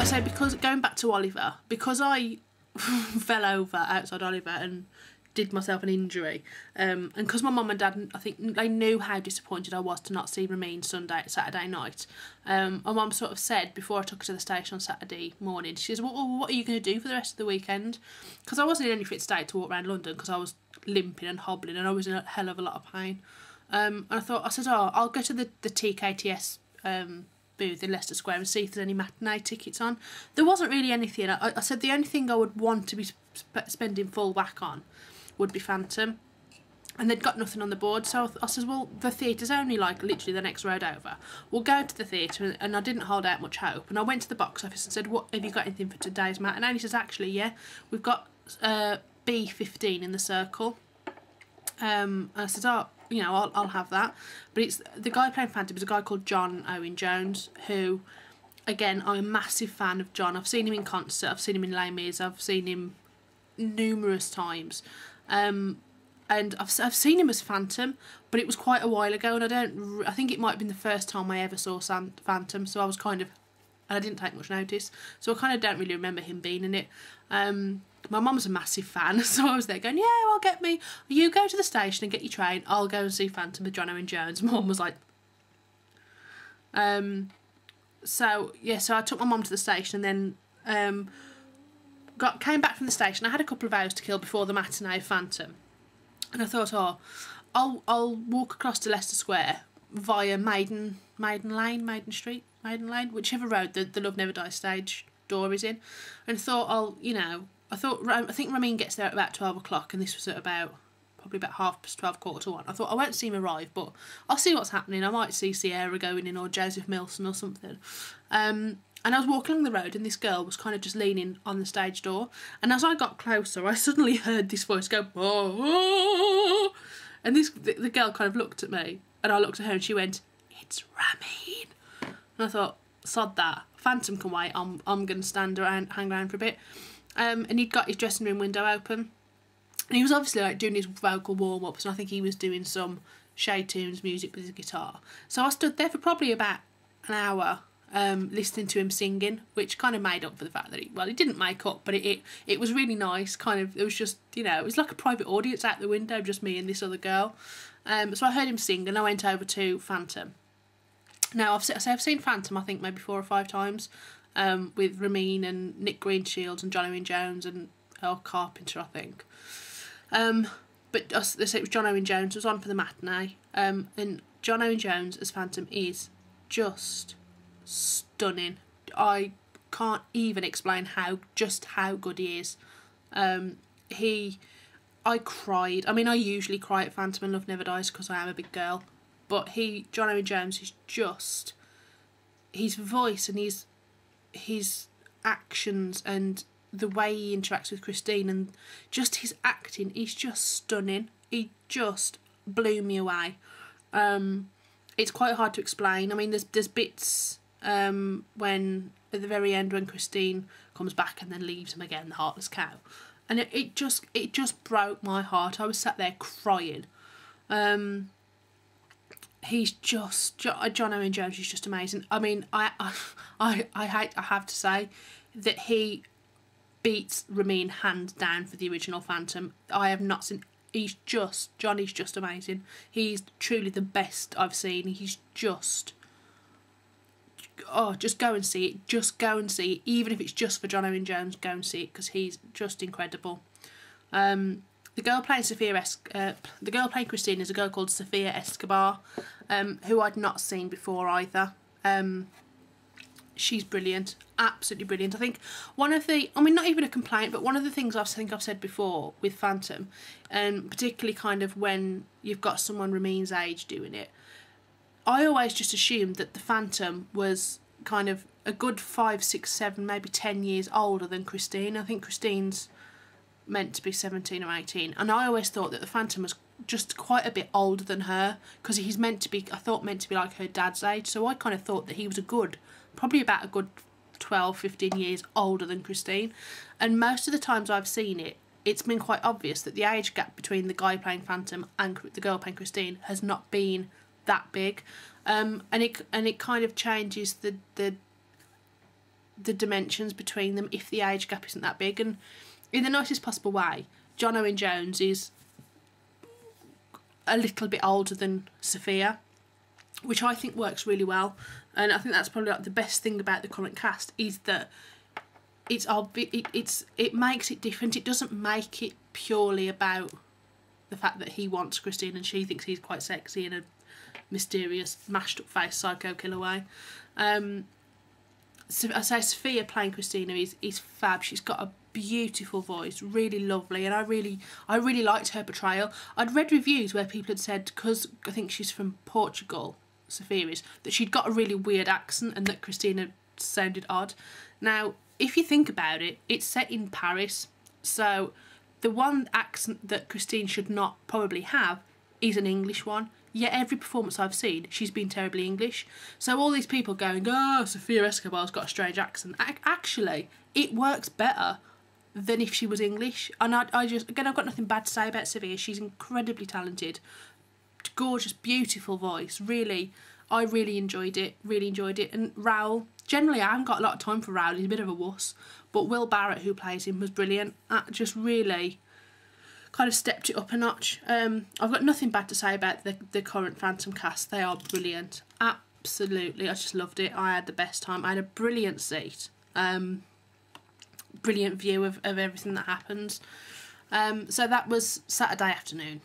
say, because going back to Oliver, because I fell over outside Oliver and did myself an injury, and because my mum and dad, I think they knew how disappointed I was to not see Ramin Saturday night. My mum sort of said before I took her to the station on Saturday morning, she says, well, what are you going to do for the rest of the weekend? Because I wasn't in any fit state to walk around London because I was limping and hobbling and I was in a hell of a lot of pain. And I said, I'll go to the TKTS booth in Leicester Square and see if there's any matinee tickets on. There wasn't really anything. I said the only thing I would want to be spending full whack on would be Phantom, and they'd got nothing on the board. So I said, well, the theatre's only like literally the next road over, we'll go to the theatre. And I didn't hold out much hope, and I went to the box office and said, what have you got, anything for today's matinee? And he says, actually, yeah, we've got B15 in the Circle. And I said, oh, you know, I'll have that. But it's the guy playing Phantom is a guy called John Owen Jones, who, again, I'm a massive fan of John. I've seen him in concert, I've seen him in Les Mis, I've seen him numerous times. And I've seen him as Phantom, but it was quite a while ago, and I think it might have been the first time I ever saw Phantom, so I was kind of, and I didn't take much notice, so I kind of don't really remember him being in it. My mum's a massive fan, so I was there going, yeah, well, get me, you go to the station and get your train, I'll go and see Phantom with John Owen Jones. My mum was like, so I took my mum to the station, and then came back from the station. I had a couple of hours to kill before the matinee of Phantom, and I thought, I'll walk across to Leicester Square via Maiden Street, whichever road the Love Never Dies stage door is in, and thought I think Ramin gets there at about 12 o'clock, and this was at probably about 12:30, 1:15. I thought I won't see him arrive, but I'll see what's happening. I might see Sierra going in, or Joseph Milson or something. And I was walking along the road, and this girl was kind of just leaning on the stage door. And as I got closer, I suddenly heard this voice go, oh, and the girl kind of looked at me, and I looked at her, and she went, it's Ramin. And I thought, sod that, Phantom can wait, I'm going to hang around for a bit. And he'd got his dressing room window open, and he was obviously like doing his vocal warm-ups, and I think he was doing some Shade Tunes music with his guitar. So I stood there for probably about an hour, listening to him singing, which kind of made up for the fact that it didn't make up, but it was really nice. Kind of, it was just, you know, it was like a private audience out the window, just me and this other girl. So I heard him sing, and I went over to Phantom. Now I've seen Phantom, I think maybe 4 or 5 times, with Ramin and Nick Greenshields and John Owen Jones and Earl Carpenter, I think. But they say it was John Owen Jones was on for the matinee, and John Owen Jones as Phantom is just stunning. I can't even explain how good he is. I cried. I mean, I usually cry at Phantom and Love Never Dies because I am a big girl, but John Owen Jones is just, his voice and his actions and the way he interacts with Christine and just his acting is just stunning. He just blew me away. It's quite hard to explain. I mean, there's bits when at the very end when Christine comes back and then leaves him again, the heartless cow, and it just broke my heart. I was sat there crying. He's just John Owen Jones is just amazing. I mean, I have to say that he beats Ramin hands down for the original Phantom. I have not seen. Johnny's just amazing. He's truly the best I've seen. He's just go and see it. Just go and see it. Even if it's just for John Owen Jones, go and see it because he's just incredible. The girl playing Christine is a girl called Sophia Escobar, who I'd not seen before either. She's brilliant, absolutely brilliant. I think not even a complaint, but one of the things I've said before with Phantom, and particularly kind of when you've got someone Ramin's age doing it, I always just assumed that the Phantom was kind of a good 5, 6, 7, maybe 10 years older than Christine. I think Christine's meant to be 17 or 18, and I always thought that the Phantom was just quite a bit older than her because he's meant to be like her dad's age, so I kind of thought that he was probably about a good 12, 15 years older than Christine. And most of the times I've seen it, it's been quite obvious that the age gap between the guy playing Phantom and the girl playing Christine has not been that big, and it kind of changes the the dimensions between them if the age gap isn't that big, and in the nicest possible way. John Owen Jones is a little bit older than Sophia, which I think works really well, and I think that's probably like the best thing about the current cast is that it makes it different. It doesn't make it purely about the fact that he wants Christine and she thinks he's quite sexy in a mysterious, mashed up face psycho killer way. So I say Sophia playing Christina is fab. She's got a beautiful voice, really lovely, and I really liked her portrayal. I'd read reviews where people had said, because I think she's from Portugal, Sophia is, that she'd got a really weird accent and that Christina sounded odd. Now, if you think about it, it's set in Paris, so the one accent that Christine should not probably have is an English one. Yet every performance I've seen, she's been terribly English. So all these people going, oh, Sophia Escobar's got a strange accent. Actually, it works better than if she was English. And I just, again, I've got nothing bad to say about Sophia. She's incredibly talented. Gorgeous, beautiful voice. Really, I really enjoyed it. And Raoul, generally I haven't got a lot of time for Raoul. He's a bit of a wuss. But Will Barrett, who plays him, was brilliant. Just really kind of stepped it up a notch. I've got nothing bad to say about the current Phantom cast. They are brilliant. Absolutely. I just loved it. I had the best time. I had a brilliant seat. Brilliant view of everything that happens. So that was Saturday afternoon.